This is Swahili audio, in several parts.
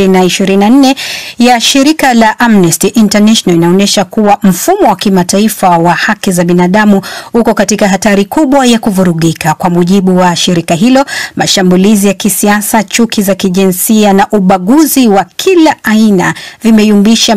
2024 ya shirika la Amnesty International inaonyesha kuwa mfumo wa kimataifa wa haki za binadamu uko katika hatari kubwa ya kuvurugika. Kwa mujibu wa shirika hilo, mashambulizi ya kisiasa, chuki za kijinsia na ubaguzi wa kila aina vimeyumbisha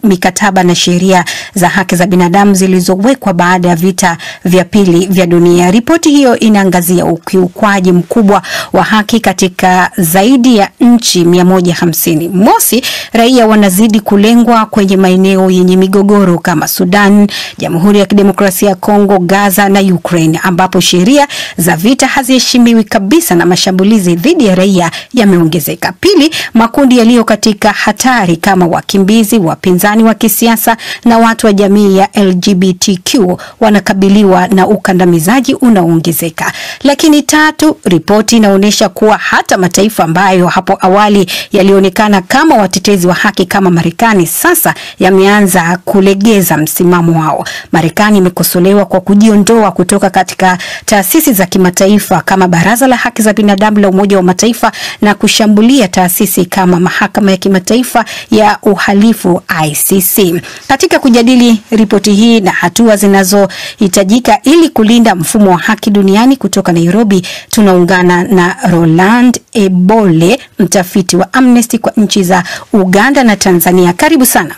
mikataba na sheria za haki za binadamu zilizowekwa baada ya vita vya pili vya dunia. Ripoti hiyo inaangazia ukiukwaji mkubwa wa haki katika zaidi ya nchi 150. Mosi, raia wanazidi kulengwa kwenye maeneo yenye migogoro kama Sudan, Jamhuri ya Kidemokrasia ya Kongo, Gaza na Ukraine, ambapo sheria za vita haziheshimiwi kabisa na mashambulizi dhidi ya raia yameongezeka. Pili, makundi yaliyo katika hatari kama wakimbizi, wapinzani wa kisiasa na watu wa jamii ya LGBTQ wanakabiliwa na ukandamizaji unaoongezeka. Lakini tatu, ripoti inaonyesha kuwa hata mataifa ambayo hapo awali yalionekana kama watetezi wa haki kama Marekani sasa yameanza kulegeza msimamo wao. Marekani imekosolewa kwa kujiondoa kutoka katika taasisi za kimataifa kama Baraza la Haki za Binadamu la Umoja wa Mataifa na kushambulia taasisi kama Mahakama ya Kimataifa ya Uhalifu ICC. Katika kujadili ripoti hii na hatua zinazohitajika ili kulinda mfumo wa haki duniani, kutoka Nairobi tunaungana na Roland Ebole, mtafiti wa Amnesty kwa nchi za Uganda na Tanzania. Karibu sana.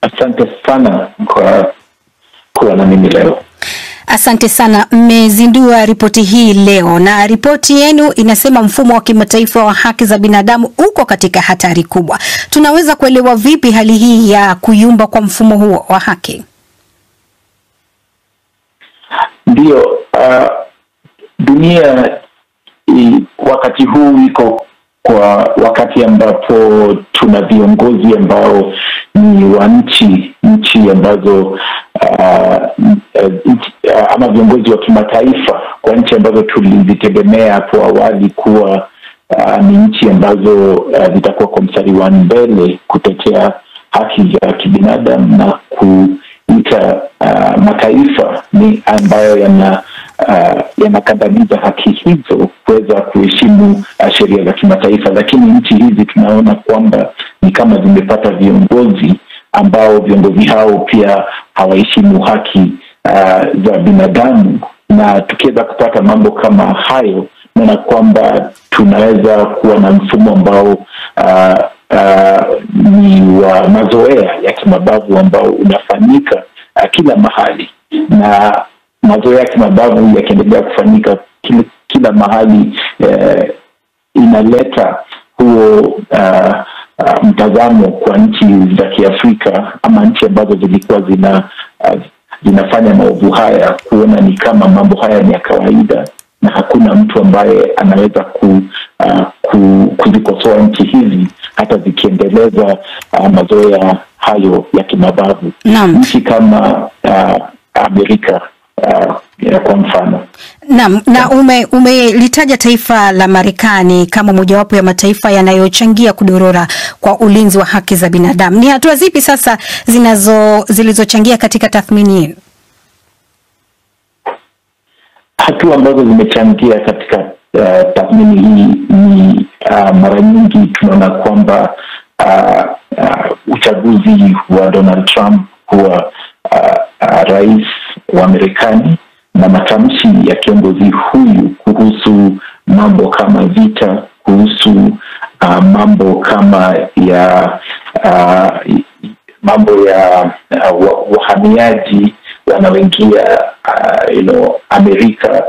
Asante sana kwa kuwa na mimi leo. Asante sana. Mmezindua ripoti hii leo na ripoti yenu inasema mfumo wa kimataifa wa haki za binadamu uko katika hatari kubwa. Tunaweza kuelewa vipi hali hii ya kuyumba kwa mfumo huo wa haki? Ndio, dunia wakati huu iko kwa wakati ambapo tuna viongozi ambao ni wa nchi ambazo ama viongozi wa kimataifa kwa nchi ambazo tulizitegemea hapo awali kuwa ni nchi ambazo zitakuwa kwa mstari wa mbele kutetea haki za kibinadamu na kuita mataifa ni ambayo yanakandamiza haki hizo kuweza kuheshimu sheria za kimataifa. Lakini nchi hizi tunaona kwamba ni kama zimepata viongozi ambao viongozi hao pia hawaheshimu haki za binadamu, na tukiweza kupata mambo kama hayo, na kwamba tunaweza kuwa na mfumo ambao ni wa mazoea ya kimabavu ambao unafanyika kila mahali, na mazoea ya kimabavu yakiendelea kufanyika kila mahali inaleta huo mtazamo kwa nchi za Kiafrika ama nchi ambazo zilikuwa zinafanya maovu haya kuona ni kama mambo haya ni ya kawaida, na hakuna mtu ambaye anaweza kuzikosoa nchi hizi hata zikiendeleza mazoea hayo ya kimabavu. Nchi kama Amerika kwa mfano. Naam, na umelitaja taifa la Marekani kama mojawapo ya mataifa yanayochangia kudorora kwa ulinzi wa haki za binadamu. Ni hatua zipi sasa zilizochangia katika tathmini yenu? Hatua ambazo zimechangia katika tathmini hii ni mara nyingi tunaona kwamba uchaguzi wa Donald Trump kuwa rais wa Marekani na matamshi ya kiongozi huyu kuhusu mambo kama vita, kuhusu mambo kama ya wahamiaji wanaoingia Amerika,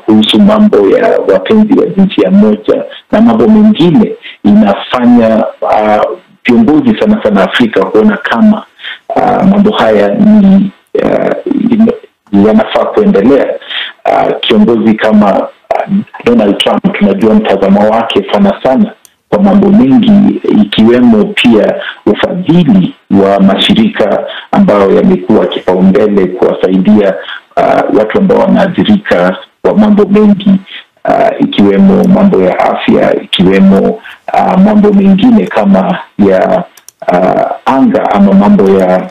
kuhusu mambo ya wapenzi wa jinsia moja na mambo mengine, inafanya viongozi sana Afrika kuona kama mambo haya ni yanafaa kuendelea. Kiongozi kama Donald Trump tunajua mtazamo wake sana kwa mambo mengi, ikiwemo pia ufadhili wa mashirika ambayo yamekuwa kipaumbele kuwasaidia watu ambao wanaathirika kwa mambo mengi, ikiwemo mambo ya afya, ikiwemo mambo mengine kama ya anga ama mambo ya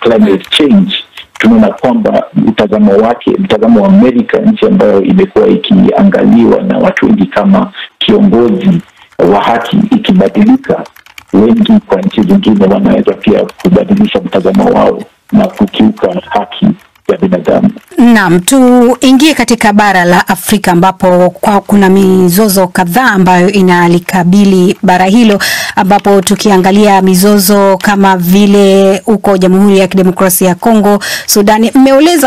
climate change. tunaona kwamba mtazamo wa Amerika, nchi ambayo imekuwa ikiangaliwa na watu wengi kama kiongozi wa haki, ikibadilika, wengi kwa nchi zingine wanaweza pia kubadilisha mtazamo wao na kukiuka haki ya binadamu. Naam, tuingie katika bara la Afrika ambapo kuna mizozo kadhaa ambayo inalikabili bara hilo, ambapo tukiangalia mizozo kama vile uko Jamhuri ya Kidemokrasia ya Kongo, Sudani,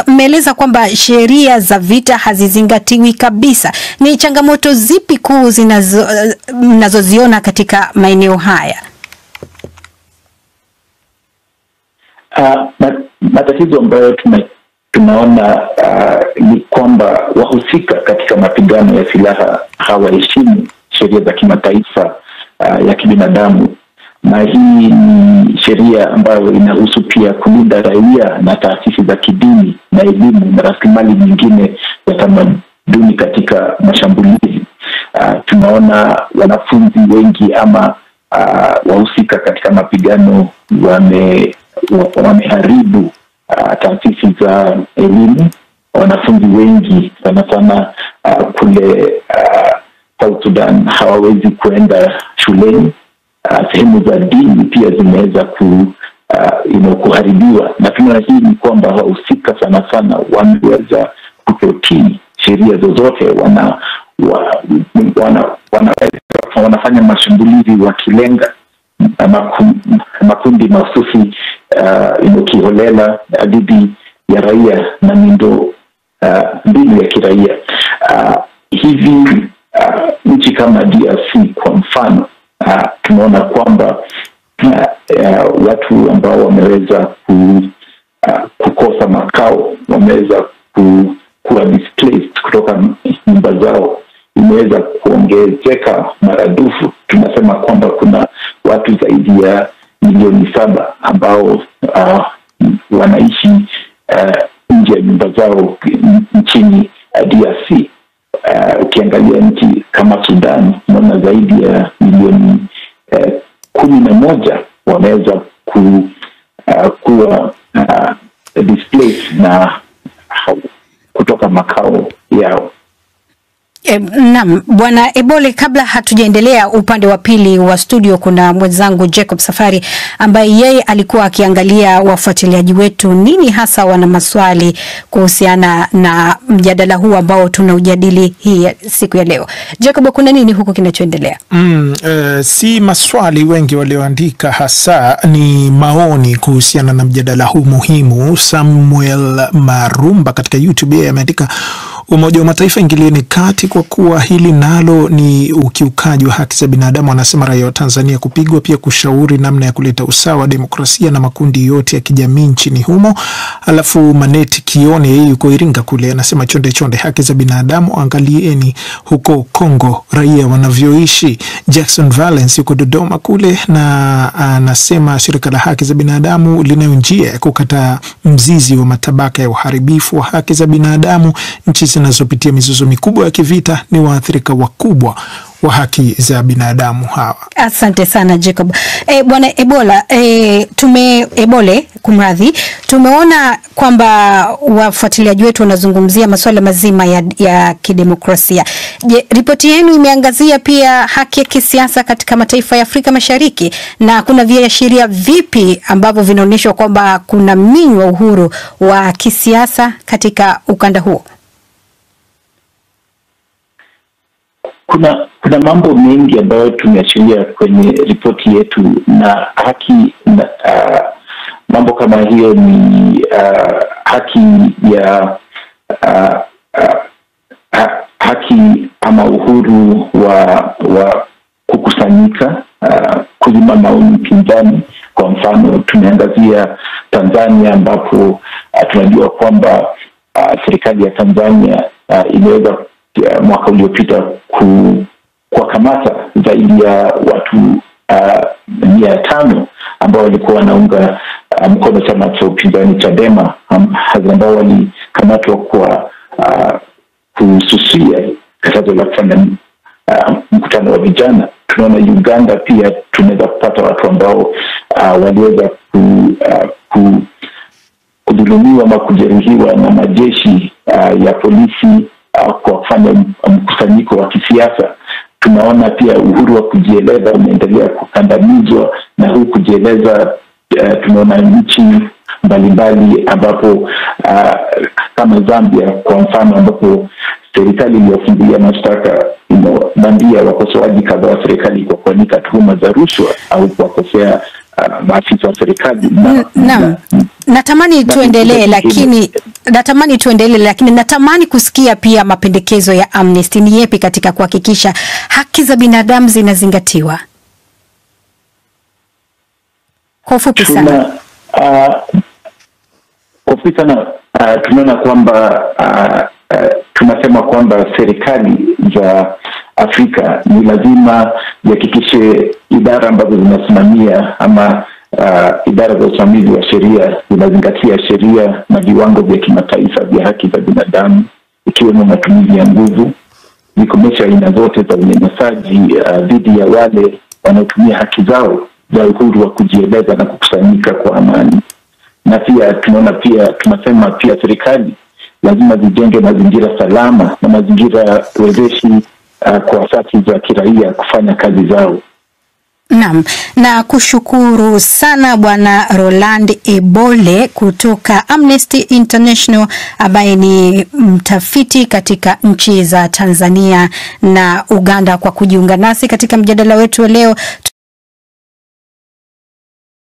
mmeeleza kwamba sheria za vita hazizingatiwi kabisa. Ni changamoto zipi kuu mnazoziona katika maeneo haya? Matatizo ambayo tunaona ni kwamba wahusika katika mapigano ya silaha hawaheshimu sheria za kimataifa ya kibinadamu, na hii ni sheria ambayo inahusu pia kulinda raia na taasisi za kidini na elimu na rasilimali nyingine za tamaduni katika mashambulizi. Tunaona wanafunzi wengi ama wahusika katika mapigano wameharibu taasisi za elimu. Wanafunzi wengi sana kule South Sudan hawawezi kuenda shuleni. Sehemu za dini pia zimeweza kuharibiwa, na tunaona hii ni kwamba wahusika sana wameweza kutotii sheria zozote. Wanafanya mashambulizi wakilenga makundi mahususi kiholela dhidi ya raia na miundo mbinu ya kiraia. Hivi nchi kama DRC kwa mfano, tunaona kwamba watu ambao wameweza kukosa makao, wameweza kuwa displaced kutoka nyumba zao, imeweza kuongezeka maradufu. Tunasema kwamba kuna watu zaidi ya milioni 7 ambao wanaishi nje ya nyumba zao nchini DRC. Ukiangalia nchi kama Sudan, unaona zaidi ya milioni 11 wameweza kuwa displaced na kutoka makao yao. Naam, Bwana Ebole, kabla hatujaendelea upande wa pili wa studio, kuna mwenzangu Jacob Safari ambaye yeye alikuwa akiangalia wafuatiliaji wetu nini hasa wana maswali kuhusiana na mjadala huu ambao tunaujadili hii siku ya leo. Jacob, kuna nini huko kinachoendelea? Si maswali wengi walioandika, hasa ni maoni kuhusiana na mjadala huu muhimu. Samuel Marumba katika YouTube yeye ameandika, Umoja wa Mataifa ingilieni kati kwa kuwa hili nalo ni ukiukaji wa haki za binadamu. Anasema raia wa Tanzania kupigwa, pia kushauri namna ya kuleta usawa, demokrasia na makundi yote ya kijamii nchini humo. Alafu Maneti Kione, yeye yuko Iringa kule, anasema chonde haki za binadamu, angalieni huko Kongo raia wanavyoishi. Jackson Valence yuko Dodoma kule, na anasema shirika la haki za binadamu linayo njia ya kukata mzizi wa matabaka ya uharibifu wa haki za binadamu. Nchi zinazopitia mizozo mikubwa ya kivita ni waathirika wakubwa wa haki za binadamu hawa. Asante sana Jacob. Bwana Ebola, tumeona kwamba wafuatiliaji wetu wanazungumzia masuala mazima ya kidemokrasia. Je, ripoti yenu imeangazia pia haki ya kisiasa katika mataifa ya Afrika Mashariki, na kuna viashiria vipi ambavyo vinaonyesha kwamba kuna mnyinyo wa uhuru wa kisiasa katika ukanda huo? Kuna mambo mengi ambayo tumeashiria kwenye ripoti yetu, na mambo kama hiyo ni haki ya haki ama uhuru wa kukusanyika, kuzima maoni pinzani. Kwa mfano, tumeangazia Tanzania ambapo tunajua kwamba serikali ya Tanzania imeweza mwaka uliopita kuwakamata zaidi ya watu 500 ambao walikuwa wanaunga mkono chama cha upinzani Chadema, ambao walikamatwa kwa kususia katazo la kufanya mkutano wa vijana. Tunaona Uganda pia tunaweza kupata watu ambao waliweza kudhulumiwa kudhulumiwa ama kujeruhiwa na majeshi ya polisi kwa kufanya mkusanyiko wa kisiasa. Tunaona pia uhuru wa kujieleza unaendelea kukandamizwa, na huu kujieleza tunaona nchi mbalimbali ambapo kama Zambia kwa mfano, ambapo serikali iliyofungulia mashtaka bandia wakosoaji kadhaa wa serikali kwa kuanika tuhuma za rushwa au kuwakosea maafisa wa serikali. Natamani tuendelee, lakini natamani kusikia pia mapendekezo ya Amnesty ni yepi katika kuhakikisha haki za binadamu zinazingatiwa. Kwa ufupi sana. Tunaona kwamba tunasema kwamba serikali za Afrika ni lazima zihakikishe idara ambazo zinasimamia ama idara za usimamizi wa sheria zinazingatia sheria na viwango vya kimataifa vya haki za binadamu, ikiwemo matumizi ya nguvu, zikomesha aina zote za unyanyasaji dhidi ya wale wanaotumia haki zao za uhuru wa kujieleza na kukusanyika kwa amani. Na pia tunasema pia serikali lazima zijenge mazingira salama na mazingira wezeshi kwa asasi za kiraia kufanya kazi zao. Naam, na kushukuru sana Bwana Roland Ebole kutoka Amnesty International, ambaye ni mtafiti katika nchi za Tanzania na Uganda, kwa kujiunga nasi katika mjadala wetu leo.